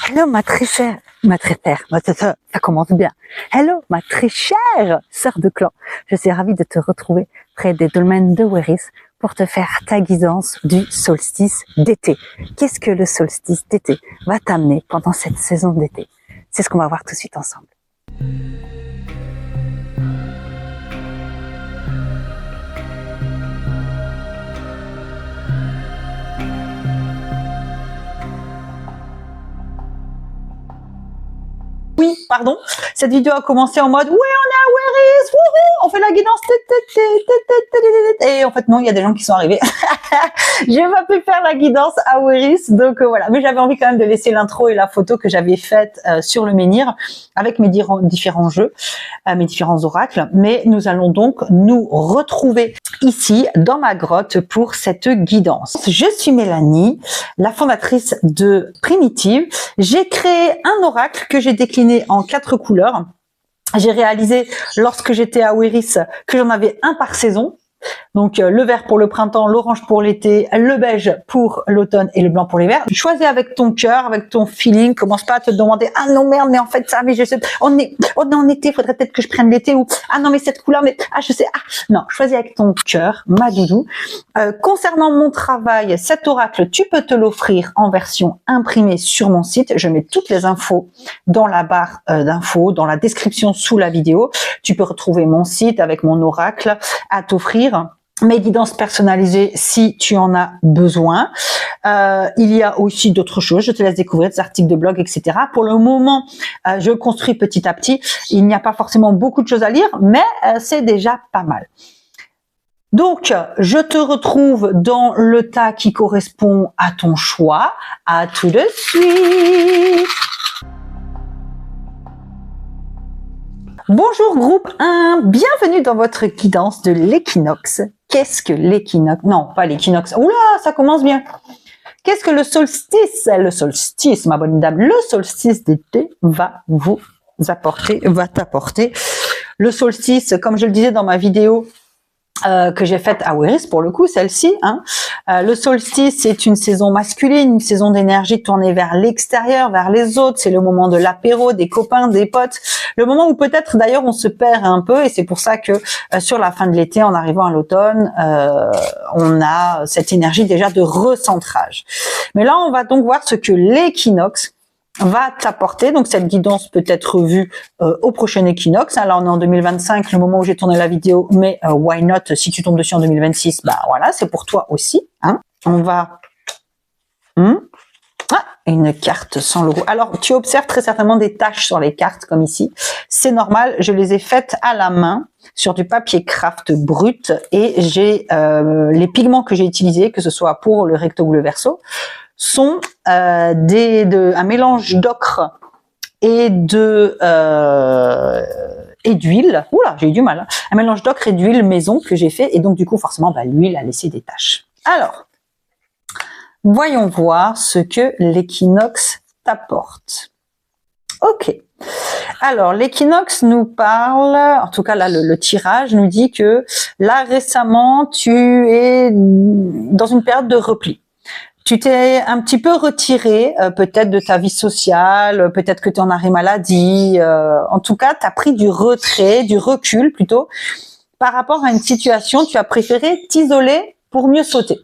Hello ma très chère, ça commence bien. Hello ma très chère sœur de clan. Je suis ravie de te retrouver près des dolmens de Weris pour te faire ta guidance du solstice d'été. Qu'est-ce que le solstice d'été va t'amener pendant cette saison d'été? C'est ce qu'on va voir tout de suite ensemble. Oui, pardon, cette vidéo a commencé en mode « Oui, on est à Weris, wouhou, on fait la guidance, et en fait non, il y a des gens qui sont arrivés. J'ai pas pu faire la guidance à Weris, donc voilà. Mais j'avais envie quand même de laisser l'intro et la photo que j'avais faite sur le menhir avec mes différents jeux, mes différents oracles. Mais nous allons donc nous retrouver ici dans ma grotte pour cette guidance. Je suis Mélanie, la fondatrice de Primitive. J'ai créé un oracle que j'ai décliné en 4 couleurs. J'ai réalisé lorsque j'étais à Weris que j'en avais un par saison. Donc le vert pour le printemps, l'orange pour l'été, le beige pour l'automne et le blanc pour l'hiver. Choisis avec ton cœur, avec ton feeling. Commence pas à te demander ah non merde mais en fait ça mais je sais on est en été, faudrait peut-être que je prenne l'été ou ah non mais cette couleur mais ah je sais ah non, choisis avec ton cœur, ma doudou. Concernant mon travail, cet oracle, tu peux te l'offrir en version imprimée sur mon site. Je mets toutes les infos dans la barre d'infos, dans la description sous la vidéo. Tu peux retrouver mon site avec mon oracle à t'offrir. Mes guidances personnalisées si tu en as besoin. Il y a aussi d'autres choses, je te laisse découvrir des articles de blog, etc. Pour le moment, je construis petit à petit. Il n'y a pas forcément beaucoup de choses à lire, mais c'est déjà pas mal. Donc, je te retrouve dans le tas qui correspond à ton choix. À tout de suite. Bonjour groupe 1, bienvenue dans votre guidance de l'équinoxe. Qu'est-ce que l'équinoxe? Non, pas l'équinoxe. Oula, ça commence bien. Qu'est-ce que le solstice? Le solstice, ma bonne dame, le solstice d'été va t'apporter. Le solstice, comme je le disais dans ma vidéo que j'ai faite à Weris, pour le coup, celle-ci. Le solstice, c'est une saison masculine, une saison d'énergie tournée vers l'extérieur, vers les autres. C'est le moment de l'apéro, des copains, des potes. Le moment où peut-être, d'ailleurs, on se perd un peu. Et c'est pour ça que sur la fin de l'été, en arrivant à l'automne, on a cette énergie déjà de recentrage. Mais là, on va donc voir ce que l'équinoxe va t'apporter. Donc cette guidance peut être vue au prochain équinoxe. Là on est en 2025, le moment où j'ai tourné la vidéo, mais why not si tu tombes dessus en 2026, bah voilà, c'est pour toi aussi. On va une carte sans logo. Alors tu observes très certainement des taches sur les cartes comme ici. C'est normal, je les ai faites à la main sur du papier craft brut et j'ai les pigments que j'ai utilisés, que ce soit pour le recto ou le verso, sont un mélange d'ocre et d'huile. Oula, j'ai eu du mal. Un mélange d'ocre et d'huile maison que j'ai fait et donc du coup forcément l'huile a laissé des taches. Alors, voyons voir ce que l'équinoxe t'apporte. Ok. Alors, l'équinoxe nous parle, en tout cas là, le tirage nous dit que là récemment tu es dans une période de repli. Tu t'es un petit peu retiré peut-être de ta vie sociale, peut-être que tu es en arrêt maladie. En tout cas, tu as pris du retrait, du recul plutôt, par rapport à une situation. Tu as préféré t'isoler pour mieux sauter.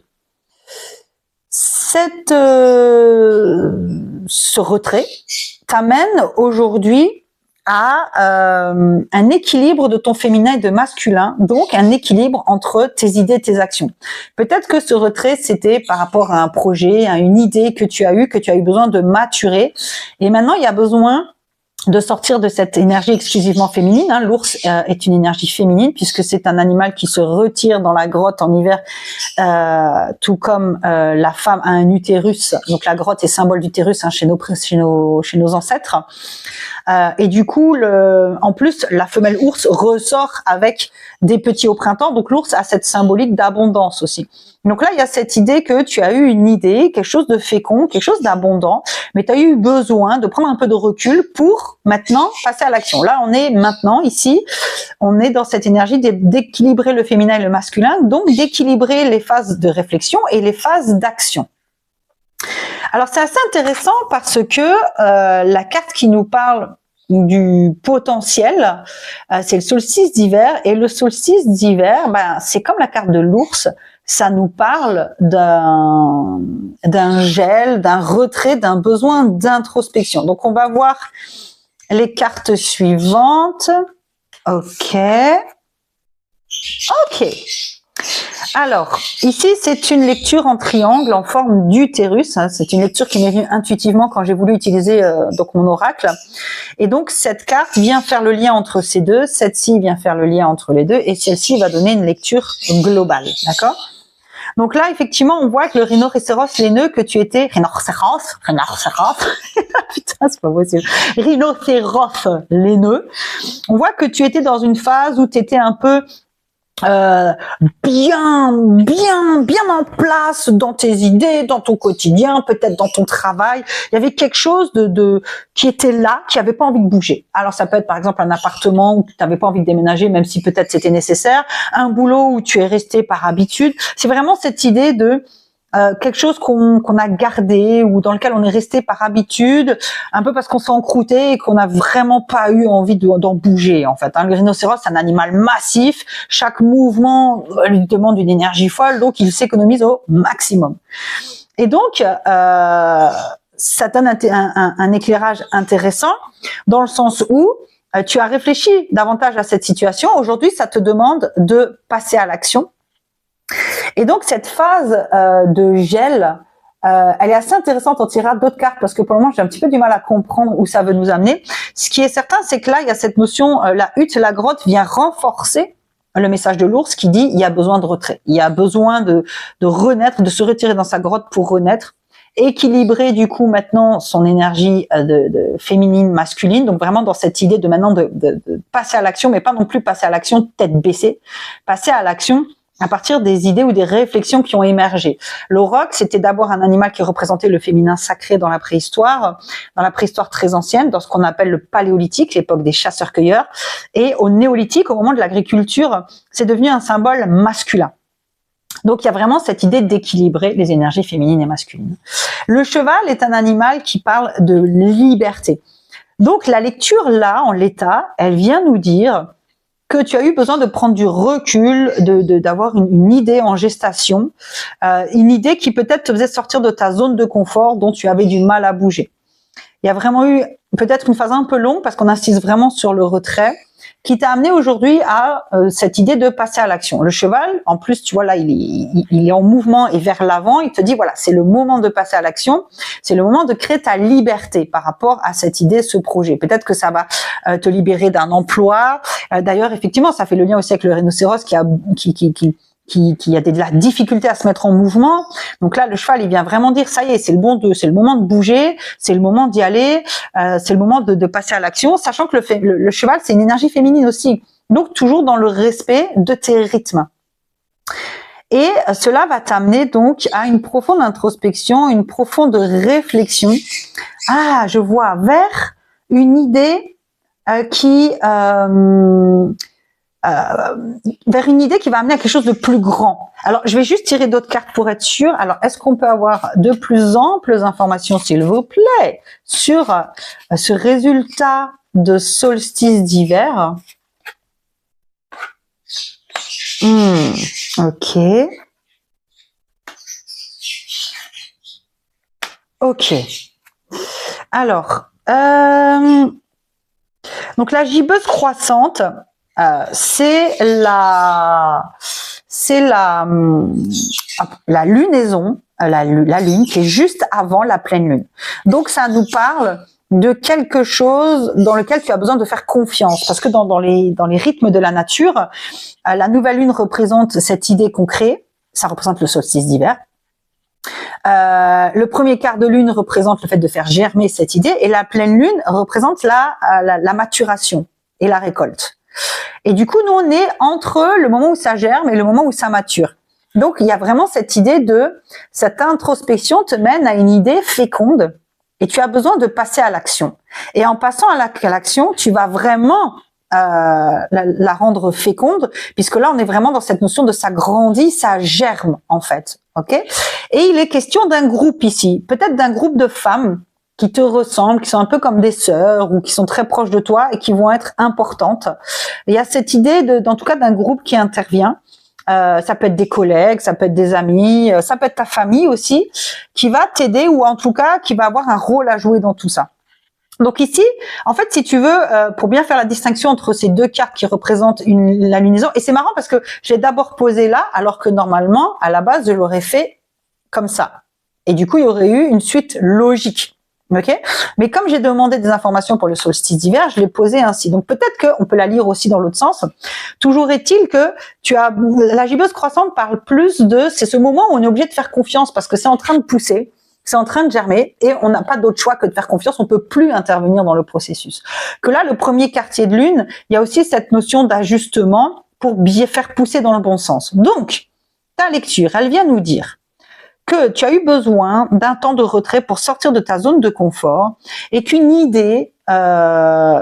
Ce retrait t'amène aujourd'hui à un équilibre de ton féminin et de masculin, donc un équilibre entre tes idées et tes actions. Peut-être que ce retrait, c'était par rapport à un projet, à une idée que tu as eu besoin de maturer, et maintenant il y a besoin de sortir de cette énergie exclusivement féminine. L'ours est une énergie féminine puisque c'est un animal qui se retire dans la grotte en hiver, tout comme la femme a un utérus. Donc la grotte est symbole d'utérus chez nos ancêtres. Et du coup, en plus, la femelle ours ressort avec des petits au printemps. Donc l'ours a cette symbolique d'abondance aussi. Donc là, il y a cette idée que tu as eu une idée, quelque chose de fécond, quelque chose d'abondant, mais tu as eu besoin de prendre un peu de recul pour maintenant passer à l'action. Là, on est maintenant ici, on est dans cette énergie d'équilibrer le féminin et le masculin, donc d'équilibrer les phases de réflexion et les phases d'action. Alors c'est assez intéressant parce que la carte qui nous parle du potentiel, c'est le solstice d'hiver, et le solstice d'hiver, ben, c'est comme la carte de l'ours, ça nous parle d'un gel, d'un retrait, d'un besoin d'introspection. Donc on va voir les cartes suivantes. Ok. Alors, ici, c'est une lecture en triangle en forme d'utérus. C'est une lecture qui m'est venue intuitivement quand j'ai voulu utiliser donc mon oracle. Et donc, cette carte vient faire le lien entre ces deux. Cette-ci vient faire le lien entre les deux. Et celle-ci va donner une lecture globale. D'accord? Donc là, effectivement, on voit que le rhinocéros laineux que tu étais... Rhinocéros Putain, c'est pas possible. Rhinocéros laineux. On voit que tu étais dans une phase où tu étais un peu... bien en place dans tes idées, dans ton quotidien, peut-être dans ton travail. Il y avait quelque chose qui était là, qui avait pas envie de bouger. Alors ça peut être par exemple un appartement où tu n'avais pas envie de déménager, même si peut-être c'était nécessaire, un boulot où tu es resté par habitude. C'est vraiment cette idée de quelque chose qu'on a gardé ou dans lequel on est resté par habitude, un peu parce qu'on s'est encrouté et qu'on n'a vraiment pas eu envie d'en bouger en fait. Hein. Le rhinocéros, c'est un animal massif, chaque mouvement lui demande une énergie folle, donc il s'économise au maximum. Et donc, ça donne un éclairage intéressant dans le sens où tu as réfléchi davantage à cette situation. Aujourd'hui, ça te demande de passer à l'action. Et donc cette phase de gel, elle est assez intéressante. On tirera d'autres cartes parce que pour le moment j'ai un petit peu du mal à comprendre où ça veut nous amener. Ce qui est certain, c'est que là il y a cette notion, la hutte, la grotte vient renforcer le message de l'ours qui dit il y a besoin de retrait, il y a besoin de renaître, de se retirer dans sa grotte pour renaître, équilibrer du coup maintenant son énergie de féminine, masculine, donc vraiment dans cette idée de maintenant de passer à l'action, mais pas non plus passer à l'action tête baissée, passer à l'action à partir des idées ou des réflexions qui ont émergé. L'auroch, c'était d'abord un animal qui représentait le féminin sacré dans la préhistoire très ancienne, dans ce qu'on appelle le paléolithique, l'époque des chasseurs-cueilleurs. Et au néolithique, au moment de l'agriculture, c'est devenu un symbole masculin. Donc il y a vraiment cette idée d'équilibrer les énergies féminines et masculines. Le cheval est un animal qui parle de liberté. Donc la lecture là, en l'état, elle vient nous dire que tu as eu besoin de prendre du recul, d'avoir une idée en gestation, une idée qui peut-être te faisait sortir de ta zone de confort dont tu avais du mal à bouger. Il y a vraiment eu peut-être une phase un peu longue parce qu'on insiste vraiment sur le retrait qui t'a amené aujourd'hui à cette idée de passer à l'action. Le cheval, en plus, tu vois là, il est en mouvement et vers l'avant, il te dit voilà, c'est le moment de passer à l'action, c'est le moment de créer ta liberté par rapport à cette idée, ce projet. Peut-être que ça va te libérer d'un emploi. D'ailleurs, effectivement, ça fait le lien aussi avec le rhinocéros qui a de la difficulté à se mettre en mouvement. Donc là, le cheval, il vient vraiment dire, ça y est, c'est le moment de bouger, c'est le moment d'y aller, c'est le moment de passer à l'action, sachant que le cheval, c'est une énergie féminine aussi. Donc, toujours dans le respect de tes rythmes. Et cela va t'amener donc à une profonde introspection, une profonde réflexion. Ah, je vois, vers une idée vers une idée qui va amener à quelque chose de plus grand. Alors, je vais juste tirer d'autres cartes pour être sûr. Alors, est-ce qu'on peut avoir de plus amples informations, s'il vous plaît, sur ce résultat de solstice d'hiver? Ok. Ok. Alors, donc la gibbeuse croissante, c'est la lunaison, la lune qui est juste avant la pleine lune. Donc ça nous parle de quelque chose dans lequel tu as besoin de faire confiance, parce que dans les rythmes de la nature, la nouvelle lune représente cette idée qu'on crée, ça représente le solstice d'hiver. Le premier quart de lune représente le fait de faire germer cette idée, et la pleine lune représente la maturation et la récolte. Et du coup, nous, on est entre le moment où ça germe et le moment où ça mature. Donc, il y a vraiment cette idée cette introspection te mène à une idée féconde et tu as besoin de passer à l'action. Et en passant à l'action, tu vas vraiment la rendre féconde, puisque là on est vraiment dans cette notion de ça grandit, ça germe en fait, ok? Et il est question d'un groupe ici, peut-être d'un groupe de femmes qui te ressemblent, qui sont un peu comme des sœurs ou qui sont très proches de toi et qui vont être importantes. Il y a cette idée en tout cas d'un groupe qui intervient. Ça peut être des collègues, ça peut être des amis, ça peut être ta famille aussi, qui va t'aider ou en tout cas qui va avoir un rôle à jouer dans tout ça. Donc ici, en fait, si tu veux, pour bien faire la distinction entre ces deux cartes qui représentent la lunaison, et c'est marrant parce que j'ai d'abord posé là, alors que normalement, à la base, je l'aurais fait comme ça. Et du coup, il y aurait eu une suite logique. Ok, mais comme j'ai demandé des informations pour le solstice d'hiver, je l'ai posé ainsi. Donc peut-être qu'on peut la lire aussi dans l'autre sens. Toujours est-il que la gibbeuse croissante parle plus c'est ce moment où on est obligé de faire confiance parce que c'est en train de pousser, c'est en train de germer et on n'a pas d'autre choix que de faire confiance. On peut plus intervenir dans le processus. Que là, le premier quartier de lune, il y a aussi cette notion d'ajustement pour bien faire pousser dans le bon sens. Donc, ta lecture, elle vient nous dire que tu as eu besoin d'un temps de retrait pour sortir de ta zone de confort et qu'une idée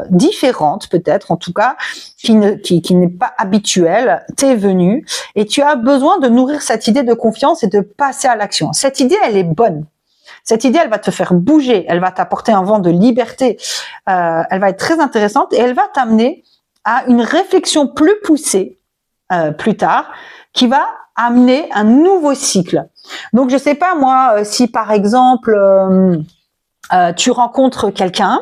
différente peut-être, en tout cas, qui n'est pas habituelle, t'est venue et tu as besoin de nourrir cette idée de confiance et de passer à l'action. Cette idée, elle est bonne. Cette idée, elle va te faire bouger, elle va t'apporter un vent de liberté, elle va être très intéressante et elle va t'amener à une réflexion plus poussée plus tard qui va amener un nouveau cycle. Donc, je sais pas, moi, si par exemple, tu rencontres quelqu'un,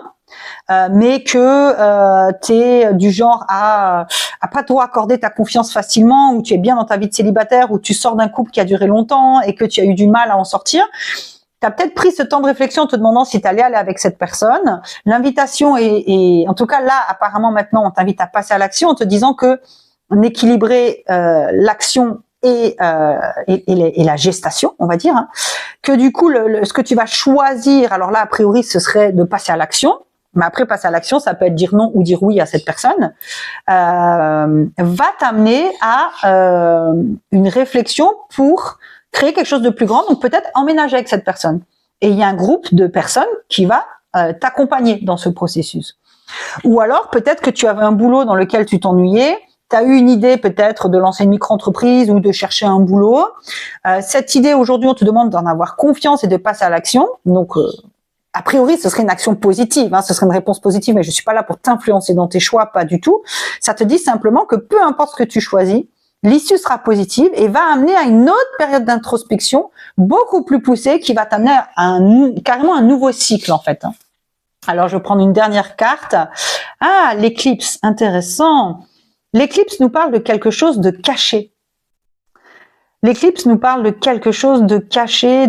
mais que tu es du genre à pas trop accorder ta confiance facilement, ou tu es bien dans ta vie de célibataire, ou tu sors d'un couple qui a duré longtemps et que tu as eu du mal à en sortir, tu as peut-être pris ce temps de réflexion en te demandant si tu allais aller avec cette personne. L'invitation est, en tout cas là, apparemment maintenant, on t'invite à passer à l'action en te disant que on équilibrait l'action et la gestation, on va dire, hein, que du coup, ce que tu vas choisir, alors là, a priori, ce serait de passer à l'action, mais après, passer à l'action, ça peut être dire non ou dire oui à cette personne, va t'amener à une réflexion pour créer quelque chose de plus grand, donc peut-être emménager avec cette personne. Et il y a un groupe de personnes qui va t'accompagner dans ce processus. Ou alors, peut-être que tu avais un boulot dans lequel tu t'ennuyais, tu as eu une idée peut-être de lancer une micro-entreprise ou de chercher un boulot. Cette idée, aujourd'hui, on te demande d'en avoir confiance et de passer à l'action. Donc, a priori, ce serait une action positive, hein, ce serait une réponse positive, mais je suis pas là pour t'influencer dans tes choix, pas du tout. Ça te dit simplement que peu importe ce que tu choisis, l'issue sera positive et va amener à une autre période d'introspection beaucoup plus poussée qui va t'amener à carrément un nouveau cycle, en fait. Alors, je vais prendre une dernière carte. Ah, l'éclipse, intéressant. L'éclipse nous parle de quelque chose de caché. L'éclipse nous parle de quelque chose de caché,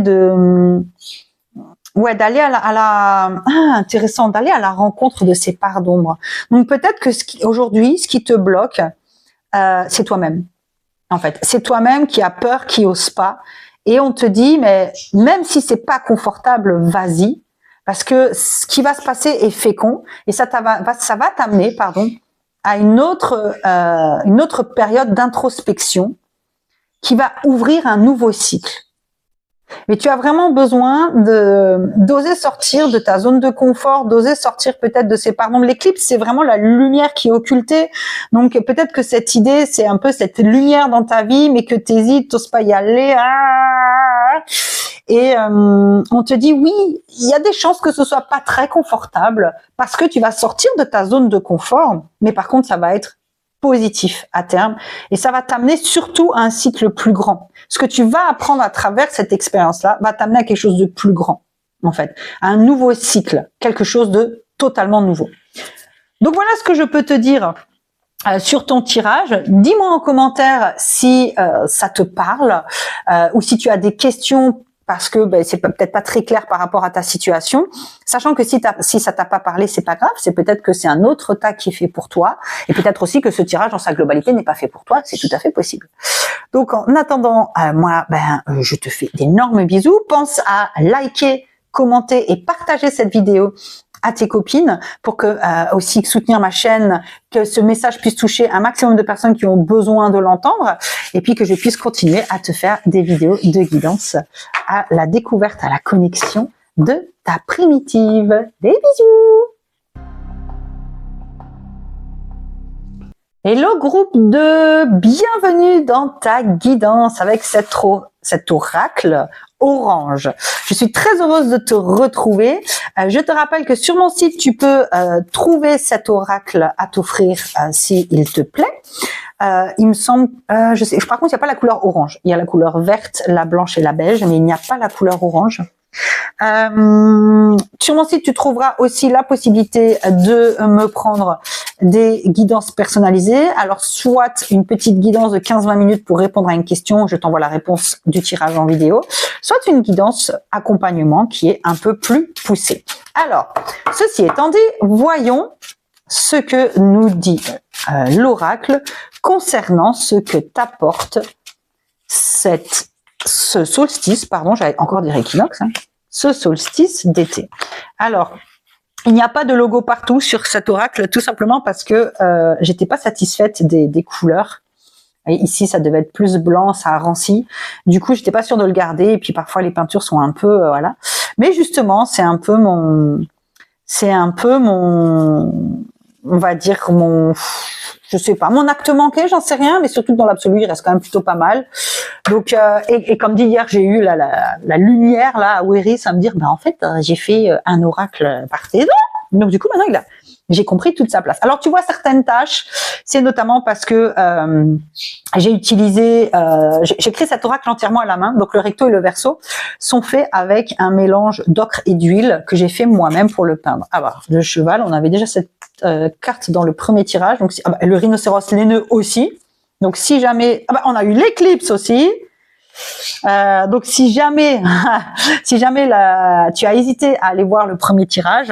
ouais, d'aller intéressant, d'aller à la rencontre de ces parts d'ombre. Donc peut-être que aujourd'hui, ce qui te bloque, c'est toi-même. En fait, c'est toi-même qui a peur, qui ose pas, et on te dit, mais même si c'est pas confortable, vas-y, parce que ce qui va se passer est fécond, et ça va t'amener, à une autre période d'introspection qui va ouvrir un nouveau cycle. Mais tu as vraiment besoin d'oser sortir de ta zone de confort, d'oser sortir peut-être de ces parts d'ombre. L'éclipse, c'est vraiment la lumière qui est occultée. Donc peut-être que cette idée, c'est un peu cette lumière dans ta vie, mais que t'hésites, t'oses pas y aller. Et on te dit oui, il y a des chances que ce soit pas très confortable parce que tu vas sortir de ta zone de confort, mais par contre ça va être positif à terme et ça va t'amener surtout à un cycle plus grand. Ce que tu vas apprendre à travers cette expérience-là va t'amener à quelque chose de plus grand, en fait, à un nouveau cycle, quelque chose de totalement nouveau. Donc voilà ce que je peux te dire sur ton tirage. Dis-moi en commentaire si ça te parle ou si tu as des questions parce que c'est peut-être pas très clair par rapport à ta situation, sachant que si ça t'a pas parlé, c'est pas grave, c'est peut-être que c'est un autre tas qui est fait pour toi, et peut-être aussi que ce tirage dans sa globalité n'est pas fait pour toi, c'est tout à fait possible. Donc en attendant, moi, je te fais d'énormes bisous, pense à liker, commenter et partager cette vidéo à tes copines pour que aussi soutenir ma chaîne, que ce message puisse toucher un maximum de personnes qui ont besoin de l'entendre et puis que je puisse continuer à te faire des vidéos de guidance à la découverte, à la connexion de ta primitive. Des bisous! Hello groupe de bienvenue dans ta guidance avec cet oracle orange. Je suis très heureuse de te retrouver. Je te rappelle que sur mon site, tu peux trouver cet oracle à t'offrir s'il te plaît. Il me semble, je sais, par contre, il n'y a pas la couleur orange. Il y a la couleur verte, la blanche et la beige, mais il n'y a pas la couleur orange. Sur mon site, tu trouveras aussi la possibilité de me prendre des guidances personnalisées. Alors, soit une petite guidance de 15-20 minutes pour répondre à une question, je t'envoie la réponse du tirage en vidéo, soit une guidance accompagnement qui est un peu plus poussée. Alors, ceci étant dit, voyons ce que nous dit l'oracle concernant ce que t'apporte ce solstice, pardon, j'avais encore dit équinoxe, ce solstice d'été. Alors, il n'y a pas de logo partout sur cet oracle, tout simplement parce que j'étais pas satisfaite des couleurs. Et ici, ça devait être plus blanc, ça a ranci. Du coup, j'étais pas sûre de le garder. Et puis parfois, les peintures sont un peu, voilà. Mais justement, c'est un peu mon, on va dire je sais pas, mon acte manqué, j'en sais rien, mais surtout dans l'absolu, il reste quand même plutôt pas mal. Donc, et comme dit hier, j'ai eu la lumière là à Wéris à me dire, en fait, j'ai fait un oracle par tes doigts. Donc du coup, maintenant, j'ai compris toute sa place. Alors, tu vois certaines tâches, c'est notamment parce que j'ai utilisé, j'ai créé cet oracle entièrement à la main. Donc, le recto et le verso sont faits avec un mélange d'ocre et d'huile que j'ai fait moi-même pour le peindre. Alors, le cheval, on avait déjà cette carte dans le premier tirage. Donc, le rhinocéros laineux aussi. Donc, si jamais, on a eu l'éclipse aussi. Donc si jamais tu as hésité à aller voir le premier tirage,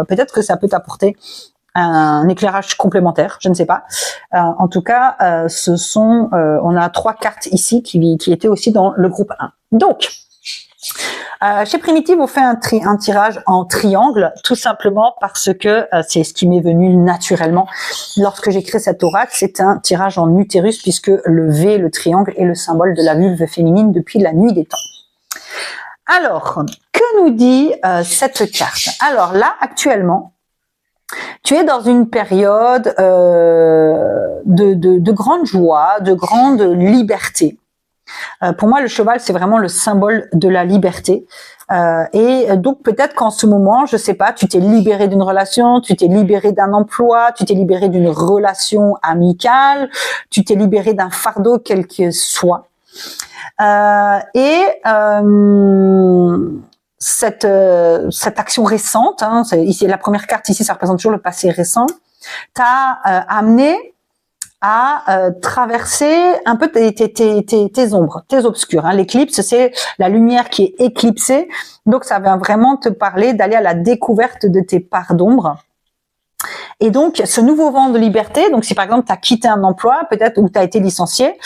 peut-être que ça peut t'apporter un éclairage complémentaire, je ne sais pas. En tout cas, on a 3 cartes ici qui étaient aussi dans le groupe 1. Donc, chez Primitive, on fait un tirage en triangle, tout simplement parce que c'est ce qui m'est venu naturellement lorsque j'ai créé cet oracle. C'est un tirage en utérus puisque le V, le triangle, est le symbole de la vulve féminine depuis la nuit des temps. Alors, que nous dit cette carte? Alors là, actuellement, tu es dans une période de grande joie, de grande liberté. Pour moi, le cheval, c'est vraiment le symbole de la liberté. Et donc, peut-être qu'en ce moment, je sais pas, tu t'es libéré d'une relation, tu t'es libéré d'un emploi, tu t'es libéré d'une relation amicale, tu t'es libéré d'un fardeau quel que soit. Cette action récente, ici la première carte ici, ça représente toujours le passé récent, t'a amené à traverser un peu tes ombres, tes obscurs. L'éclipse, c'est la lumière qui est éclipsée. Donc, ça vient vraiment te parler d'aller à la découverte de tes parts d'ombre. Et donc, ce nouveau vent de liberté, donc si par exemple, tu as quitté un emploi, peut-être, ou tu as été licencié,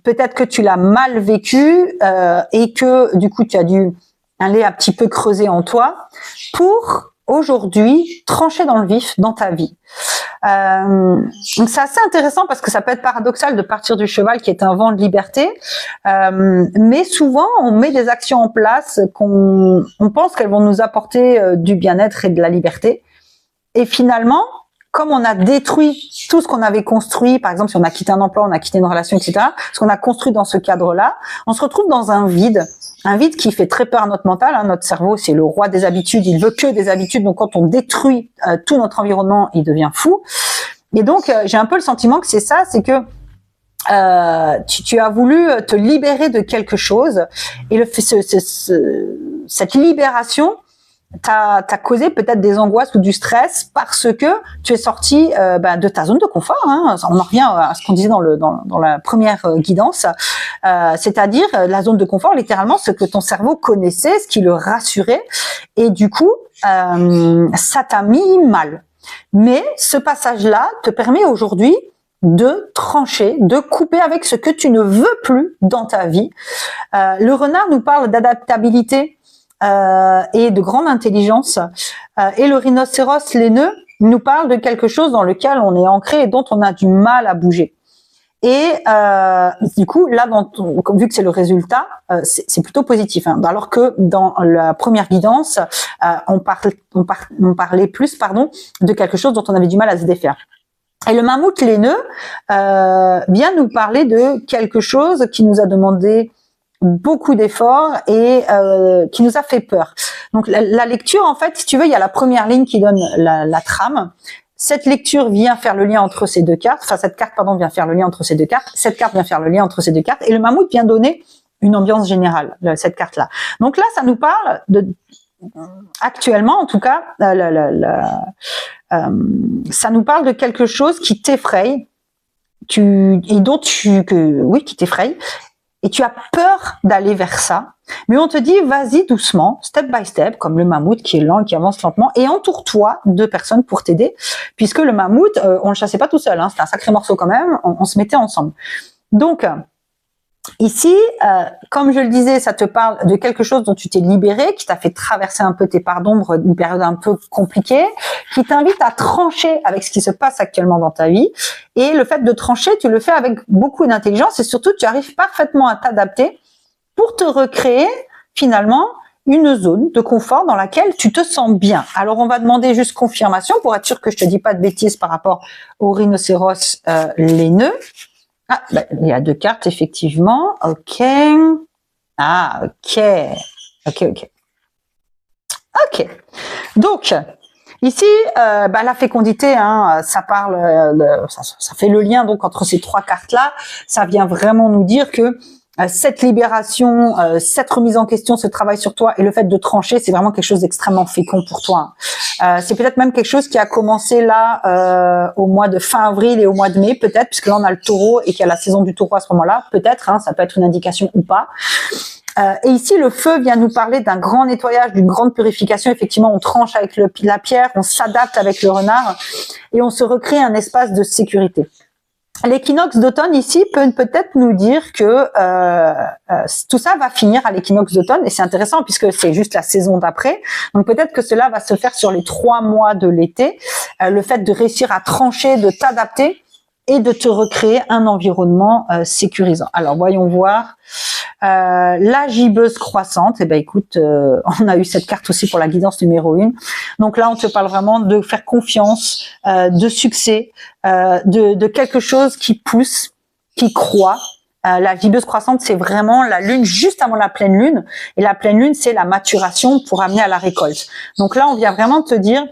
peut-être que tu l'as mal vécu et que, du coup, tu as dû aller un petit peu creuser en toi pour aujourd'hui trancher dans le vif dans ta vie. Donc c'est assez intéressant parce que ça peut être paradoxal de partir du cheval qui est un vent de liberté, mais souvent on met des actions en place on pense qu'elles vont nous apporter du bien-être et de la liberté, et finalement, comme on a détruit tout ce qu'on avait construit, par exemple si on a quitté un emploi, on a quitté une relation, etc., ce qu'on a construit dans ce cadre-là, on se retrouve dans un vide qui fait très peur à notre mental. Notre cerveau, c'est le roi des habitudes, il veut que des habitudes, donc quand on détruit tout notre environnement, il devient fou. Et donc, j'ai un peu le sentiment que c'est ça, c'est que tu as voulu te libérer de quelque chose, et cette libération t'as causé peut-être des angoisses ou du stress parce que tu es sorti de ta zone de confort. On en revient à ce qu'on disait dans la première guidance, c'est-à-dire la zone de confort, littéralement ce que ton cerveau connaissait, ce qui le rassurait, et du coup ça t'a mis mal. Mais ce passage-là te permet aujourd'hui de trancher, de couper avec ce que tu ne veux plus dans ta vie. Le renard nous parle d'adaptabilité et de grande intelligence, et le rhinocéros laineux nous parle de quelque chose dans lequel on est ancré et dont on a du mal à bouger. Et du coup, là, vu que c'est le résultat, c'est plutôt positif. Alors que dans la première guidance, on parlait plus, de quelque chose dont on avait du mal à se défaire. Et le mammouth laineux vient nous parler de quelque chose qui nous a demandé beaucoup d'efforts et qui nous a fait peur. Donc la lecture, en fait, si tu veux, il y a la première ligne qui donne la trame. Cette lecture vient faire le lien entre ces deux cartes. Enfin, cette carte, pardon, vient faire le lien entre ces deux cartes. Cette carte vient faire le lien entre ces deux cartes. Et le mammouth vient donner une ambiance générale, cette carte-là. Donc là, ça nous parle de, actuellement, en tout cas, ça nous parle de quelque chose qui t'effraie, qui t'effraie, et tu as peur d'aller vers ça. Mais on te dit, vas-y doucement, step by step, comme le mammouth qui est lent, qui avance lentement, et entoure-toi de personnes pour t'aider, puisque le mammouth, on le chassait pas tout seul, hein, c'était un sacré morceau quand même, on se mettait ensemble. Donc, ici, comme je le disais, ça te parle de quelque chose dont tu t'es libéré, qui t'a fait traverser un peu tes parts d'ombre, une période un peu compliquée, qui t'invite à trancher avec ce qui se passe actuellement dans ta vie. Et le fait de trancher, tu le fais avec beaucoup d'intelligence et surtout, tu arrives parfaitement à t'adapter pour te recréer finalement une zone de confort dans laquelle tu te sens bien. Alors, on va demander juste confirmation pour être sûr que je te dis pas de bêtises par rapport au rhinocéros laineux. Ah, bah, il y a deux cartes, effectivement. Ok. Ah, ok. Ok. Donc, ici, la fécondité, hein, ça parle, ça fait le lien donc entre ces trois cartes-là. Ça vient vraiment nous dire que cette libération, cette remise en question, ce travail sur toi et le fait de trancher, c'est vraiment quelque chose d'extrêmement fécond pour toi. C'est peut-être même quelque chose qui a commencé là au mois de fin avril et au mois de mai, peut-être, puisque là on a le taureau et qu'il y a la saison du taureau à ce moment-là, peut-être, hein, ça peut être une indication ou pas. Et ici, le feu vient nous parler d'un grand nettoyage, d'une grande purification. Effectivement, on tranche avec la pierre, on s'adapte avec le renard et on se recrée un espace de sécurité. L'équinoxe d'automne ici peut-être nous dire que tout ça va finir à l'équinoxe d'automne et c'est intéressant puisque c'est juste la saison d'après. Donc peut-être que cela va se faire sur les 3 mois de l'été. Le fait de réussir à trancher, de t'adapter et de te recréer un environnement sécurisant. Alors voyons voir. La gibbeuse croissante, eh ben écoute, on a eu cette carte aussi pour la guidance numéro 1. Donc là, on te parle vraiment de faire confiance, de succès, de quelque chose qui pousse, qui croît. La gibbeuse croissante, c'est vraiment la lune juste avant la pleine lune. Et la pleine lune, c'est la maturation pour amener à la récolte. Donc là, on vient vraiment te dire,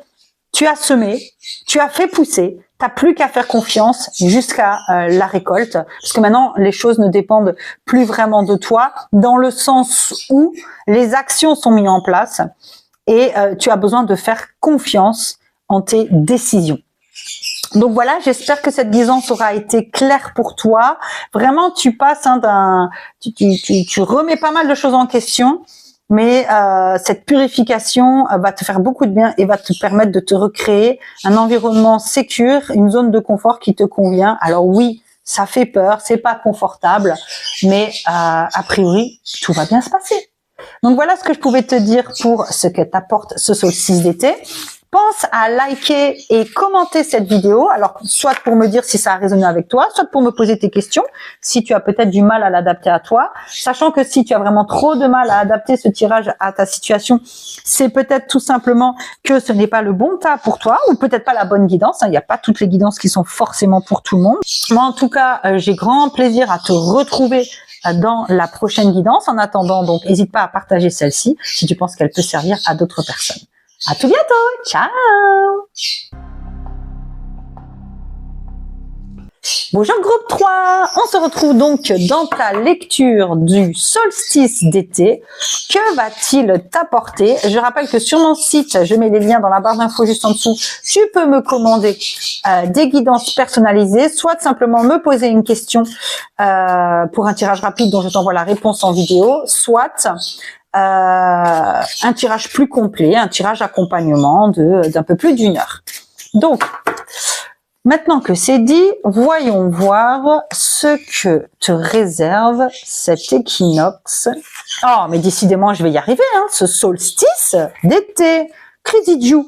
tu as semé, tu as fait pousser, t'as plus qu'à faire confiance jusqu'à la récolte, parce que maintenant les choses ne dépendent plus vraiment de toi, dans le sens où les actions sont mises en place et tu as besoin de faire confiance en tes décisions. Donc voilà, j'espère que cette guidance aura été claire pour toi. Vraiment, tu passes tu remets pas mal de choses en question. Mais cette purification va te faire beaucoup de bien et va te permettre de te recréer un environnement sécure, une zone de confort qui te convient. Alors oui, ça fait peur, c'est pas confortable, mais a priori, tout va bien se passer. Donc voilà ce que je pouvais te dire pour ce que t'apporte ce solstice d'été. Pense à liker et commenter cette vidéo, alors soit pour me dire si ça a résonné avec toi, soit pour me poser tes questions, si tu as peut-être du mal à l'adapter à toi, sachant que si tu as vraiment trop de mal à adapter ce tirage à ta situation, c'est peut-être tout simplement que ce n'est pas le bon tas pour toi, ou peut-être pas la bonne guidance, hein. Il n'y a pas toutes les guidances qui sont forcément pour tout le monde. Moi en tout cas, j'ai grand plaisir à te retrouver dans la prochaine guidance. En attendant, donc, n'hésite pas à partager celle-ci si tu penses qu'elle peut servir à d'autres personnes. À tout bientôt. Ciao. Bonjour groupe 3. On se retrouve donc dans ta lecture du solstice d'été. Que va-t-il t'apporter? Je rappelle que sur mon site, je mets les liens dans la barre d'infos juste en dessous. Tu peux me commander des guidances personnalisées, soit simplement me poser une question pour un tirage rapide dont je t'envoie la réponse en vidéo, soit un tirage plus complet, un tirage accompagnement d'un peu plus d'1 heure. Donc, maintenant que c'est dit, voyons voir ce que te réserve cet équinoxe. Oh, mais décidément, je vais y arriver, hein, ce solstice d'été. Crazy Dieu,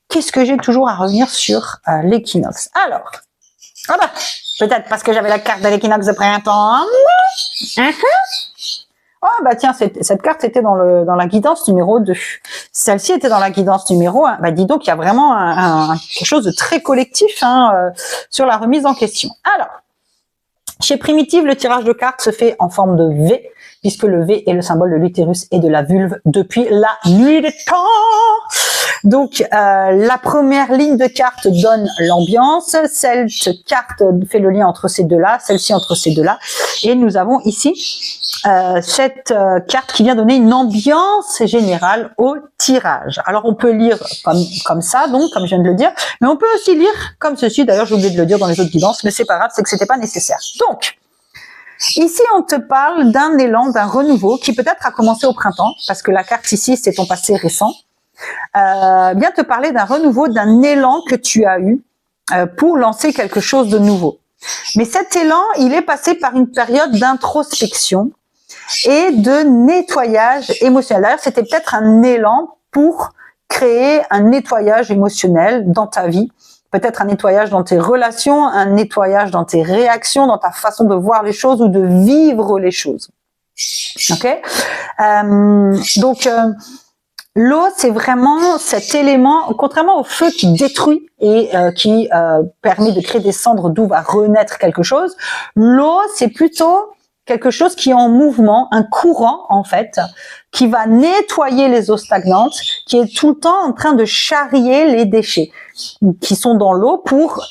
qu'est-ce que j'ai toujours à revenir sur l'équinoxe? Alors, ah bah, peut-être parce que j'avais la carte de l'équinoxe de printemps. Ah bah tiens, cette carte était dans la guidance numéro 2. Celle-ci était dans la guidance numéro 1. Bah dis donc, il y a vraiment quelque chose de très collectif sur la remise en question. Alors, chez Primitive, le tirage de cartes se fait en forme de V, puisque le V est le symbole de l'utérus et de la vulve depuis la nuit des temps. Donc, la première ligne de carte donne l'ambiance. Cette carte fait le lien entre ces deux-là, celle-ci entre ces deux-là. Et nous avons ici cette carte qui vient donner une ambiance générale au tirage. Alors, on peut lire comme ça, donc, comme je viens de le dire, mais on peut aussi lire comme ceci. D'ailleurs, j'ai oublié de le dire dans les autres guidances, mais c'est pas grave, c'est que c'était pas nécessaire. Donc, ici, on te parle d'un élan, d'un renouveau qui peut-être a commencé au printemps, parce que la carte ici, c'est ton passé récent. Vient te parler d'un renouveau, d'un élan que tu as eu pour lancer quelque chose de nouveau. Mais cet élan, il est passé par une période d'introspection et de nettoyage émotionnel. D'ailleurs, c'était peut-être un élan pour créer un nettoyage émotionnel dans ta vie. Peut-être un nettoyage dans tes relations, un nettoyage dans tes réactions, dans ta façon de voir les choses ou de vivre les choses. Ok? Donc, l'eau, c'est vraiment cet élément, contrairement au feu qui détruit et qui permet de créer des cendres d'où va renaître quelque chose, l'eau, c'est plutôt quelque chose qui est en mouvement, un courant en fait, qui va nettoyer les eaux stagnantes, qui est tout le temps en train de charrier les déchets qui sont dans l'eau pour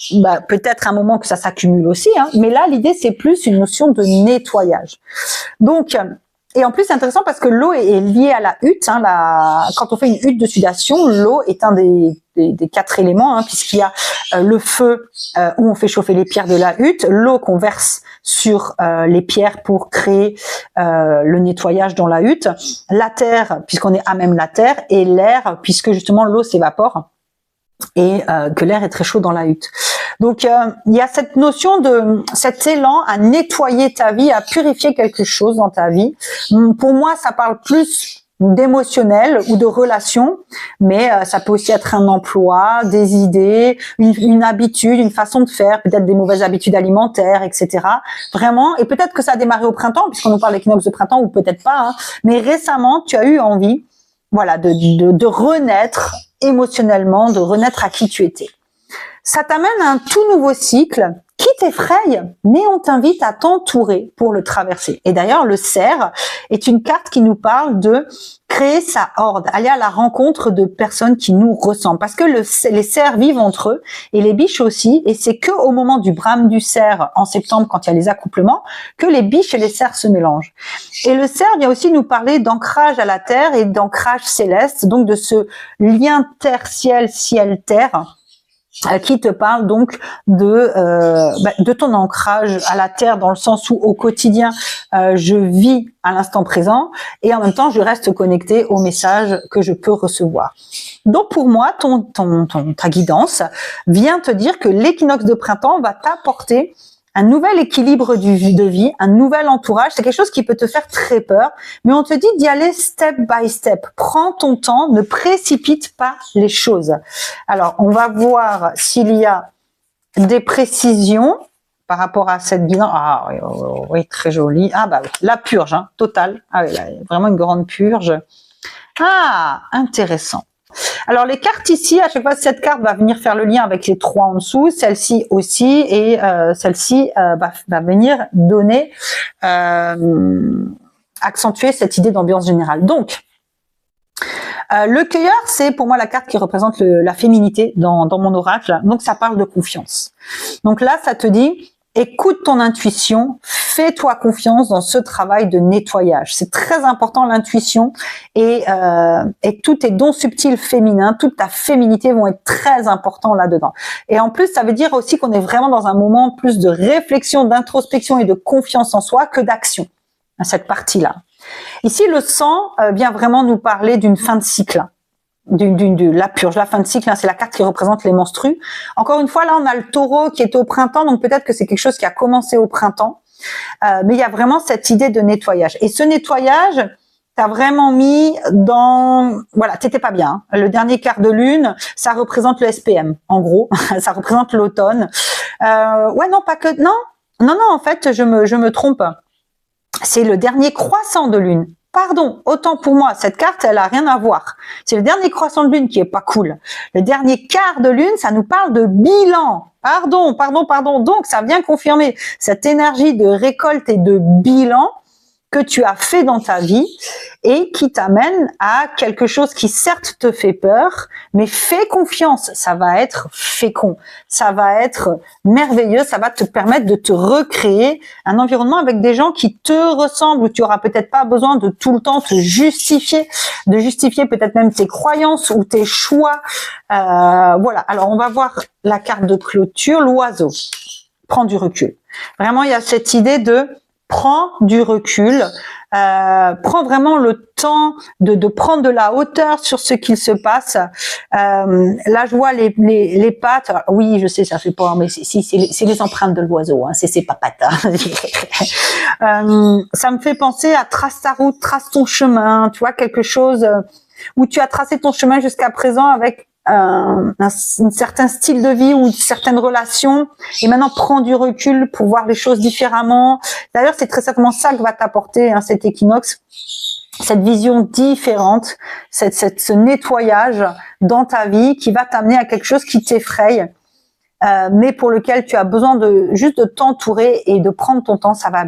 peut-être un moment que ça s'accumule aussi, hein, mais là l'idée c'est plus une notion de nettoyage. Donc, et en plus c'est intéressant parce que l'eau est liée à la hutte. Hein, quand on fait une hutte de sudation, l'eau est un des 4 éléments, hein, puisqu'il y a le feu où on fait chauffer les pierres de la hutte, l'eau qu'on verse sur les pierres pour créer le nettoyage dans la hutte, la terre puisqu'on est à même la terre, et l'air puisque justement l'eau s'évapore et que l'air est très chaud dans la hutte. Donc il y a cette notion de cet élan à nettoyer ta vie, à purifier quelque chose dans ta vie. Pour moi, ça parle plus d'émotionnel ou de relation, mais ça peut aussi être un emploi, des idées, une habitude, une façon de faire, peut-être des mauvaises habitudes alimentaires, etc. Vraiment, et peut-être que ça a démarré au printemps, puisqu'on nous parle d'équinoxe de printemps, ou peut-être pas, hein, mais récemment, tu as eu envie, voilà, de renaître émotionnellement, de renaître à qui tu étais. Ça t'amène à un tout nouveau cycle qui t'effraie, mais on t'invite à t'entourer pour le traverser. Et d'ailleurs, le cerf est une carte qui nous parle de créer sa horde, aller à la rencontre de personnes qui nous ressemblent. Parce que les cerfs vivent entre eux, et les biches aussi, et c'est que au moment du brame du cerf, en septembre, quand il y a les accouplements, que les biches et les cerfs se mélangent. Et le cerf vient aussi nous parler d'ancrage à la terre et d'ancrage céleste, donc de ce lien terre-ciel, ciel-terre, qui te parle donc de ton ancrage à la terre, dans le sens où au quotidien je vis à l'instant présent et en même temps je reste connecté aux messages que je peux recevoir. Donc pour moi, ta guidance vient te dire que l'équinoxe de printemps va t'apporter un nouvel équilibre de vie, un nouvel entourage. C'est quelque chose qui peut te faire très peur, mais on te dit d'y aller step by step. Prends ton temps, ne précipite pas les choses. Alors, on va voir s'il y a des précisions par rapport à cette guidance. Ah oui, très jolie. Ah bah oui, la purge, hein, totale. Ah oui, là, vraiment une grande purge. Ah, intéressant. Alors les cartes ici, à chaque fois cette carte va venir faire le lien avec les 3 en dessous, celle-ci aussi, et celle-ci va venir donner, accentuer cette idée d'ambiance générale. Donc, le cueilleur, c'est pour moi la carte qui représente la féminité dans mon oracle, donc ça parle de confiance. Donc là, ça te dit, écoute ton intuition, fais-toi confiance dans ce travail de nettoyage. C'est très important, l'intuition et tous tes dons subtils féminins, toute ta féminité vont être très importants là-dedans. Et en plus, ça veut dire aussi qu'on est vraiment dans un moment plus de réflexion, d'introspection et de confiance en soi que d'action, à cette partie-là. Ici, le sang vient vraiment nous parler d'une fin de cycle. De la purge, la fin de cycle, hein, c'est la carte qui représente les menstrues. Encore une fois, là, on a le taureau qui est au printemps, donc peut-être que c'est quelque chose qui a commencé au printemps, mais il y a vraiment cette idée de nettoyage. Et ce nettoyage, t'as vraiment mis dans... Voilà, t'étais pas bien. Hein. Le dernier quart de lune, ça représente le SPM, en gros. Ça représente l'automne. Ouais, non, pas que... Non, en fait, je me trompe. c'est le dernier croissant de lune. Pardon, autant pour moi, cette carte, elle a rien à voir. C'est le dernier croissant de lune qui est pas cool. Le dernier quart de lune, ça nous parle de bilan. Pardon. Donc, ça vient confirmer cette énergie de récolte et de bilan que tu as fait dans ta vie et qui t'amène à quelque chose qui certes te fait peur, mais fais confiance, ça va être fécond, ça va être merveilleux, ça va te permettre de te recréer un environnement avec des gens qui te ressemblent, où tu auras peut-être pas besoin de tout le temps te justifier, de justifier peut-être même tes croyances ou tes choix. Voilà, alors on va voir la carte de clôture, l'oiseau. Prends du recul. Vraiment, il y a cette idée de prends du recul, prends vraiment le temps de prendre de la hauteur sur ce qu'il se passe. Là, je vois les pattes. Alors, oui, je sais, ça fait peur, mais c'est les empreintes de l'oiseau, hein, c'est ses papates. Hein. Ça me fait penser à trace ta route, trace ton chemin, tu vois, quelque chose où tu as tracé ton chemin jusqu'à présent avec un certain style de vie ou une certaine relation, et maintenant prends du recul pour voir les choses différemment. D'ailleurs, c'est très certainement ça que va t'apporter cet équinoxe, cette vision différente, ce nettoyage dans ta vie qui va t'amener à quelque chose qui t'effraie, mais pour lequel tu as besoin de juste de t'entourer et de prendre ton temps. Ça va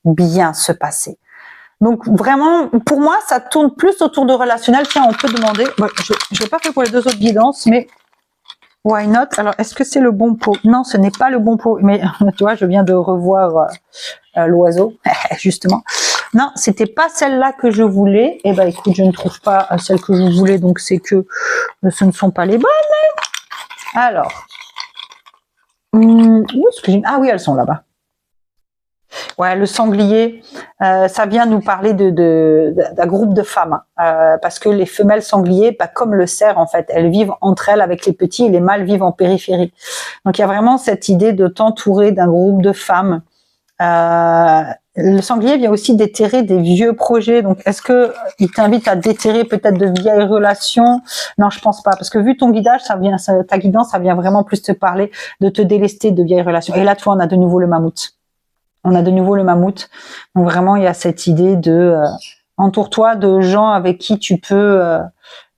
bien se passer. Donc vraiment, pour moi, ça tourne plus autour de relationnel. Tiens, on peut demander. Bon, je ne l'ai pas fait pour les deux autres guidances, mais why not? Alors, est-ce que c'est le bon pot? Non, ce n'est pas le bon pot. Mais tu vois, je viens de revoir l'oiseau, justement. Non, c'était pas celle-là que je voulais. Eh ben, écoute, je ne trouve pas celle que je voulais, donc c'est que ce ne sont pas les bonnes. Alors, où est-ce que j'ai... Ah oui, elles sont là-bas. Ouais, le sanglier, ça vient nous parler d'un groupe de femmes, parce que les femelles sangliers, comme le cerf en fait, elles vivent entre elles avec les petits et les mâles vivent en périphérie. Donc il y a vraiment cette idée de t'entourer d'un groupe de femmes. Le sanglier vient aussi déterrer des vieux projets. Donc est-ce que il t'invite à déterrer peut-être de vieilles relations? Non, je pense pas, parce que vu ton guidage, ta guidance, ça vient vraiment plus te parler de te délester de vieilles relations. Et là, tu vois, on a de nouveau le mammouth. Donc vraiment, il y a cette idée de entoure-toi de gens avec qui tu peux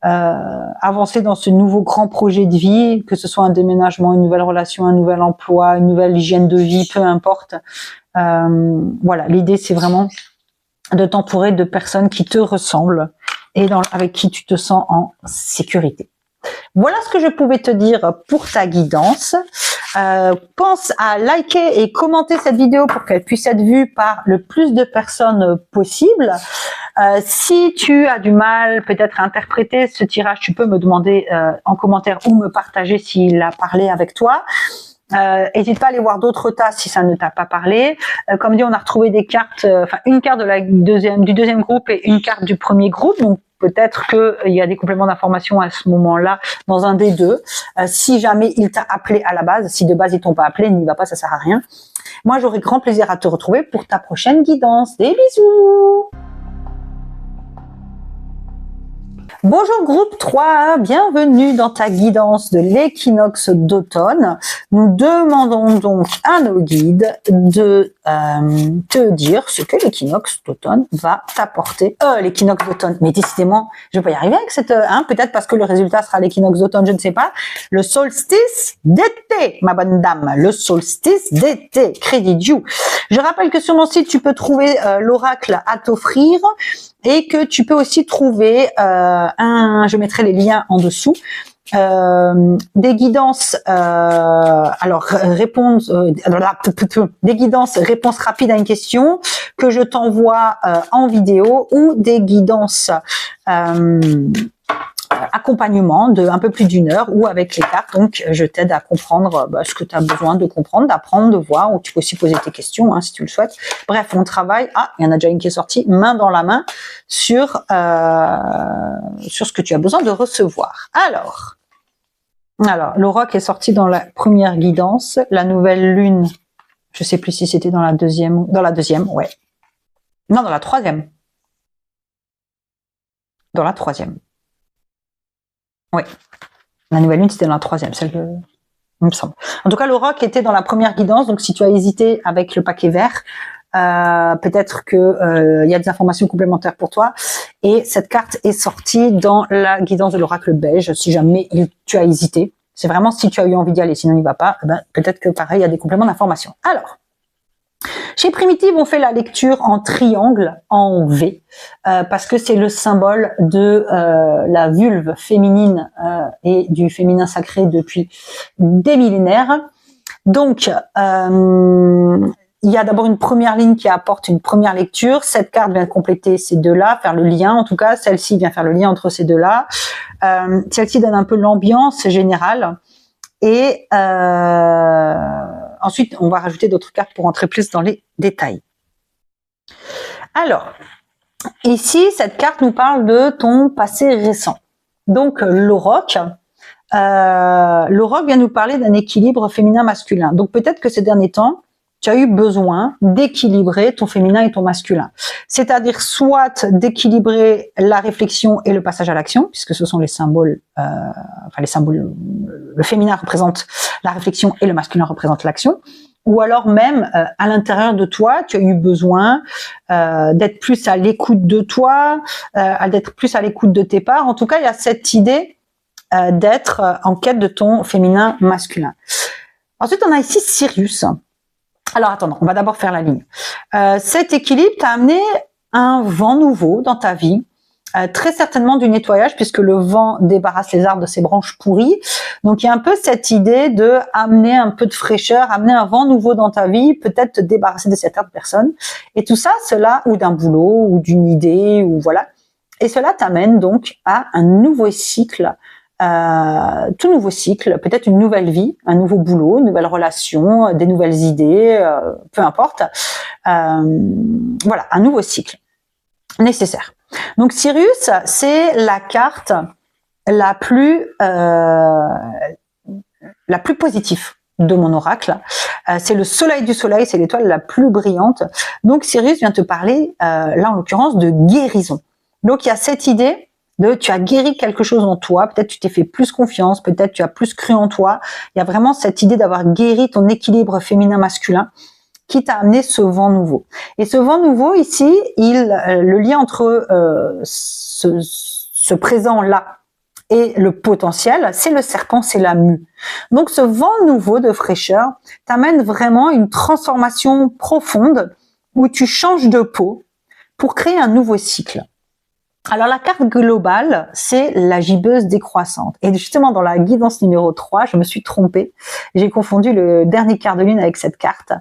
avancer dans ce nouveau grand projet de vie, que ce soit un déménagement, une nouvelle relation, un nouvel emploi, une nouvelle hygiène de vie, peu importe. Voilà, l'idée c'est vraiment de t'entourer de personnes qui te ressemblent et avec qui tu te sens en sécurité. Voilà ce que je pouvais te dire pour ta guidance. Pense à liker et commenter cette vidéo pour qu'elle puisse être vue par le plus de personnes possible. Si tu as du mal peut-être à interpréter ce tirage, tu peux me demander en commentaire ou me partager s'il a parlé avec toi. N'hésite pas à aller voir d'autres tas si ça ne t'a pas parlé. Comme dit, on a retrouvé des cartes, une carte du deuxième groupe et une carte du premier groupe. Donc peut-être qu'il y a des compléments d'information à ce moment-là dans un des deux. Si jamais il t'a appelé à la base, si de base ils t'ont pas appelé, n'y va pas, ça sert à rien. Moi, j'aurai grand plaisir à te retrouver pour ta prochaine guidance. Des bisous! Bonjour groupe 3, bienvenue dans ta guidance de l'équinoxe d'automne. Nous demandons donc à nos guides de te dire ce que l'équinoxe d'automne va t'apporter. L'équinoxe d'automne, mais décidément, je vais pas y arriver avec cette... peut-être parce que le résultat sera l'équinoxe d'automne, je ne sais pas. Le solstice d'été, ma bonne dame, le solstice d'été, crédit due. Je rappelle que sur mon site, tu peux trouver l'oracle à t'offrir. Et que tu peux aussi trouver je mettrai les liens en dessous, des guidances, des guidances réponses rapides à une question que je t'envoie en vidéo, ou des guidances accompagnement de un peu plus d'une heure ou avec les cartes. Donc je t'aide à comprendre ce que tu as besoin de comprendre, d'apprendre, de voir, ou tu peux aussi poser tes questions si tu le souhaites. Bref, on travaille, il y en a déjà une qui est sortie, main dans la main sur ce que tu as besoin de recevoir. Alors l'auroch est sorti dans la première guidance, la nouvelle lune, je sais plus si c'était dans la deuxième, ouais. Non, dans la troisième. Oui, la nouvelle lune, c'était dans la troisième, celle que il me semble. En tout cas, l'auroch était dans la première guidance, donc si tu as hésité avec le paquet vert, peut-être que il y a des informations complémentaires pour toi. Et cette carte est sortie dans la guidance de l'oracle beige. Si jamais tu as hésité, c'est vraiment si tu as eu envie d'y aller, sinon il n'y va pas. Ben, peut-être que pareil, il y a des compléments d'information. Alors. Chez Primitive, on fait la lecture en triangle, en V, parce que c'est le symbole de la vulve féminine et du féminin sacré depuis des millénaires. Donc, il y a d'abord une première ligne qui apporte une première lecture. Cette carte vient compléter ces deux-là, faire le lien. En tout cas, celle-ci vient faire le lien entre ces deux-là. Celle-ci donne un peu l'ambiance générale. Et ensuite, on va rajouter d'autres cartes pour entrer plus dans les détails. Alors, ici, cette carte nous parle de ton passé récent. Donc, l'auroch vient nous parler d'un équilibre féminin-masculin. Donc, peut-être que ces derniers temps, tu as eu besoin d'équilibrer ton féminin et ton masculin. C'est-à-dire soit d'équilibrer la réflexion et le passage à l'action, puisque ce sont les symboles, le féminin représente la réflexion et le masculin représente l'action. Ou alors même, à l'intérieur de toi, tu as eu besoin d'être plus à l'écoute de toi, d'être plus à l'écoute de tes parts. En tout cas, il y a cette idée d'être en quête de ton féminin masculin. Ensuite, on a ici Sirius. Alors, attends, on va d'abord faire la ligne. Cet équilibre t'a amené un vent nouveau dans ta vie, très certainement du nettoyage, puisque le vent débarrasse les arbres de ses branches pourries. Donc, il y a un peu cette idée de amener un peu de fraîcheur, amener un vent nouveau dans ta vie, peut-être te débarrasser de certaines personnes. Et tout ça, cela, ou d'un boulot, ou d'une idée, ou voilà. Et cela t'amène donc à un nouveau cycle, tout nouveau cycle, peut-être une nouvelle vie, un nouveau boulot, une nouvelle relation, des nouvelles idées, peu importe. Voilà, un nouveau cycle nécessaire. Donc Sirius, c'est la carte la plus positive de mon oracle. C'est le soleil du soleil, c'est l'étoile la plus brillante. Donc Sirius vient te parler, là en l'occurrence, de guérison. Donc il y a cette idée de tu as guéri quelque chose en toi, peut-être tu t'es fait plus confiance, peut-être tu as plus cru en toi. Il y a vraiment cette idée d'avoir guéri ton équilibre féminin-masculin qui t'a amené ce vent nouveau. Et ce vent nouveau ici, le lien entre ce présent-là et le potentiel, c'est le serpent, c'est la mue. Donc ce vent nouveau de fraîcheur t'amène vraiment une transformation profonde où tu changes de peau pour créer un nouveau cycle. Alors la carte globale, c'est la gibbeuse décroissante. Et justement, dans la guidance numéro 3, je me suis trompée. J'ai confondu le dernier quart de lune avec cette carte.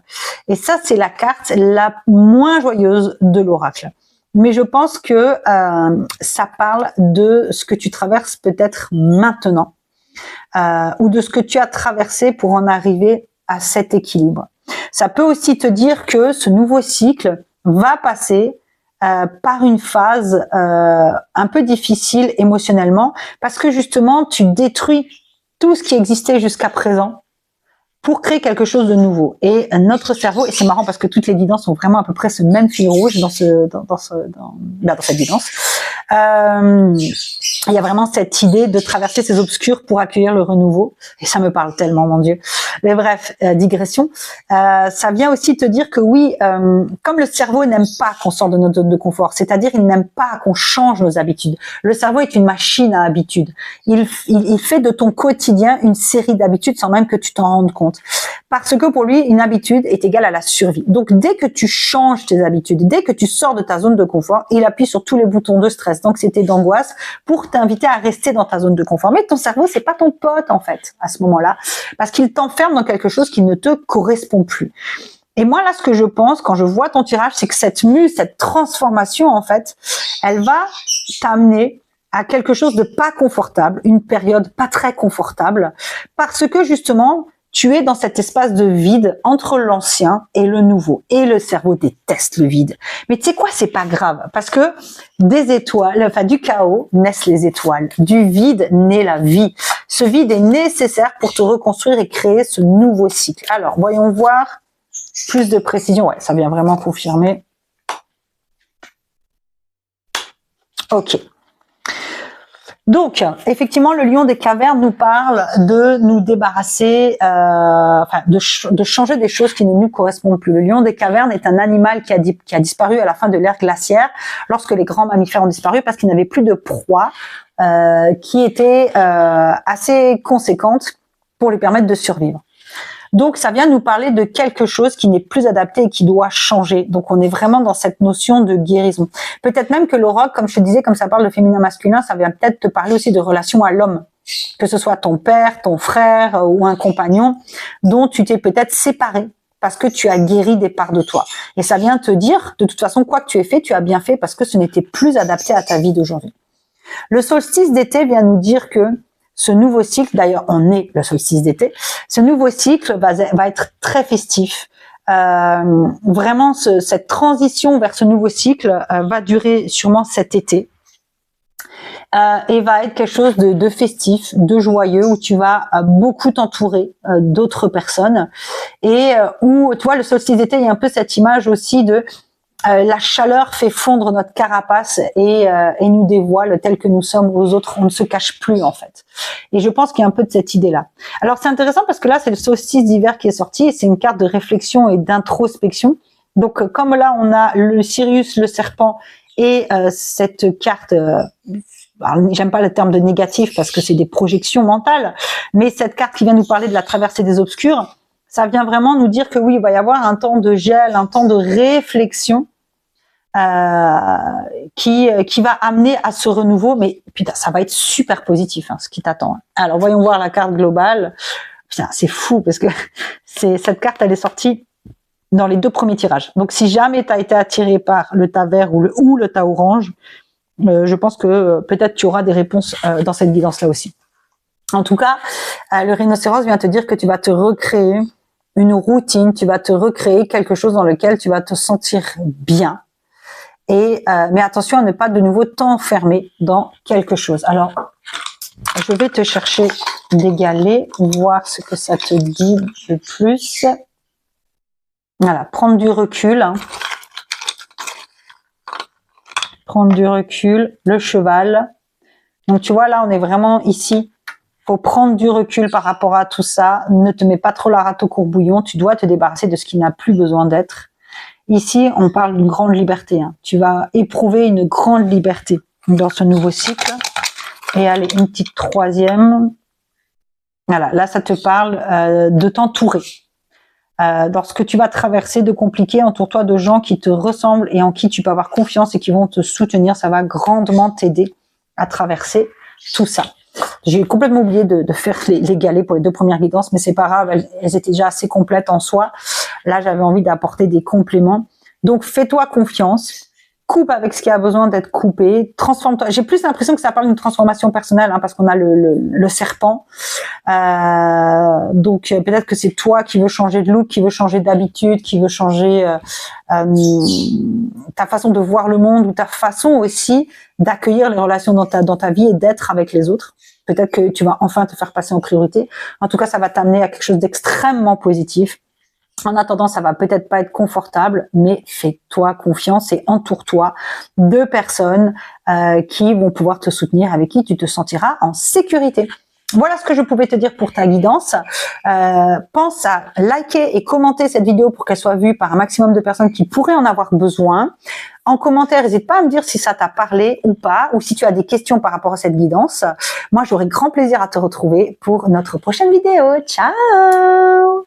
Et ça, c'est la carte la moins joyeuse de l'oracle. Mais je pense que ça parle de ce que tu traverses peut-être maintenant, ou de ce que tu as traversé pour en arriver à cet équilibre. Ça peut aussi te dire que ce nouveau cycle va passer par une phase un peu difficile émotionnellement, parce que justement, tu détruis tout ce qui existait jusqu'à présent pour créer quelque chose de nouveau. Et notre cerveau, et c'est marrant parce que toutes les guidances ont vraiment à peu près ce même fil rouge dans cette guidance. Il y a vraiment cette idée de traverser ces obscurs pour accueillir le renouveau. Et ça me parle tellement, mon Dieu. Mais bref, digression. Ça vient aussi te dire que oui, comme le cerveau n'aime pas qu'on sorte de notre zone de confort, c'est-à-dire il n'aime pas qu'on change nos habitudes. Le cerveau est une machine à habitudes. Il fait de ton quotidien une série d'habitudes sans même que tu t'en rendes compte. Parce que pour lui, une habitude est égale à la survie. Donc, dès que tu changes tes habitudes, dès que tu sors de ta zone de confort, il appuie sur tous les boutons de stress, d'anxiété, d'angoisse pour t'inviter à rester dans ta zone de confort. Mais ton cerveau, c'est pas ton pote, en fait, à ce moment-là, parce qu'il t'enferme dans quelque chose qui ne te correspond plus. Et moi, là, ce que je pense, quand je vois ton tirage, c'est que cette mue, cette transformation, en fait, elle va t'amener à quelque chose de pas confortable, une période pas très confortable, parce que justement, tu es dans cet espace de vide entre l'ancien et le nouveau. Et le cerveau déteste le vide. Mais tu sais quoi, c'est pas grave. Parce que des étoiles, enfin du chaos naissent les étoiles. Du vide naît la vie. Ce vide est nécessaire pour te reconstruire et créer ce nouveau cycle. Alors, voyons voir plus de précision. Ouais, ça vient vraiment confirmer. Ok. Donc, effectivement, le lion des cavernes nous parle de nous débarrasser, de changer des choses qui ne nous correspondent plus. Le lion des cavernes est un animal qui a disparu à la fin de l'ère glaciaire, lorsque les grands mammifères ont disparu parce qu'il n'avait plus de proie qui était assez conséquente pour lui permettre de survivre. Donc, ça vient nous parler de quelque chose qui n'est plus adapté et qui doit changer. Donc, on est vraiment dans cette notion de guérison. Peut-être même que l'aura, comme je te disais, comme ça parle de féminin-masculin, ça vient peut-être te parler aussi de relation à l'homme. Que ce soit ton père, ton frère ou un compagnon dont tu t'es peut-être séparé parce que tu as guéri des parts de toi. Et ça vient te dire, de toute façon, quoi que tu aies fait, tu as bien fait parce que ce n'était plus adapté à ta vie d'aujourd'hui. Le solstice d'été vient nous dire que ce nouveau cycle, d'ailleurs on est le solstice d'été, ce nouveau cycle va être très festif. Vraiment, cette transition vers ce nouveau cycle va durer sûrement cet été et va être quelque chose de festif, de joyeux, où tu vas beaucoup t'entourer d'autres personnes et où, tu vois, le solstice d'été, il y a un peu cette image aussi de la chaleur fait fondre notre carapace et nous dévoile tel que nous sommes aux autres. On ne se cache plus en fait. Et je pense qu'il y a un peu de cette idée-là. Alors c'est intéressant parce que là c'est le solstice d'hiver qui est sorti et c'est une carte de réflexion et d'introspection. Donc comme là on a le Sirius, le serpent et cette carte. J'aime pas le terme de négatif parce que c'est des projections mentales, mais cette carte qui vient nous parler de la traversée des obscurs, ça vient vraiment nous dire que oui, il va y avoir un temps de gel, un temps de réflexion qui va amener à ce renouveau, mais putain, ça va être super positif ce qui t'attend. Alors voyons voir la carte globale. Putain, c'est fou parce que cette carte, elle est sortie dans les 2 premiers tirages. Donc si jamais tu as été attiré par le tas vert ou le tas orange, je pense que peut-être tu auras des réponses dans cette guidance-là aussi. En tout cas, le rhinocéros vient te dire que tu vas te recréer une routine, tu vas te recréer quelque chose dans lequel tu vas te sentir bien. Et mais attention à ne pas de nouveau t'enfermer dans quelque chose. Alors, je vais te chercher des galets, voir ce que ça te dit de plus. Voilà, prendre du recul. Prendre du recul, le cheval. Donc tu vois, là, on est vraiment ici. Faut prendre du recul par rapport à tout ça. Ne te mets pas trop la rate au courbouillon. Tu dois te débarrasser de ce qui n'a plus besoin d'être. Ici, on parle d'une grande liberté. Tu vas éprouver une grande liberté dans ce nouveau cycle. Et allez, une petite troisième. Voilà, là, ça te parle de t'entourer. Dans ce que tu vas traverser de compliqué, entoure-toi de gens qui te ressemblent et en qui tu peux avoir confiance et qui vont te soutenir. Ça va grandement t'aider à traverser tout ça. J'ai complètement oublié de faire les galets pour les 2 premières guidances, mais c'est pas grave, elles étaient déjà assez complètes en soi. Là, j'avais envie d'apporter des compléments. Donc, fais-toi confiance. Coupe avec ce qui a besoin d'être coupé. Transforme-toi. J'ai plus l'impression que ça parle d'une transformation personnelle, parce qu'on a le serpent. Donc, peut-être que c'est toi qui veux changer de look, qui veux changer d'habitude, qui veut changer ta façon de voir le monde ou ta façon aussi d'accueillir les relations dans ta vie et d'être avec les autres. Peut-être que tu vas enfin te faire passer en priorité. En tout cas, ça va t'amener à quelque chose d'extrêmement positif. En attendant, ça va peut-être pas être confortable, mais fais-toi confiance et entoure-toi de personnes qui vont pouvoir te soutenir, avec qui tu te sentiras en sécurité. Voilà ce que je pouvais te dire pour ta guidance. Pense à liker et commenter cette vidéo pour qu'elle soit vue par un maximum de personnes qui pourraient en avoir besoin. En commentaire, n'hésite pas à me dire si ça t'a parlé ou pas, ou si tu as des questions par rapport à cette guidance. Moi, j'aurai grand plaisir à te retrouver pour notre prochaine vidéo. Ciao!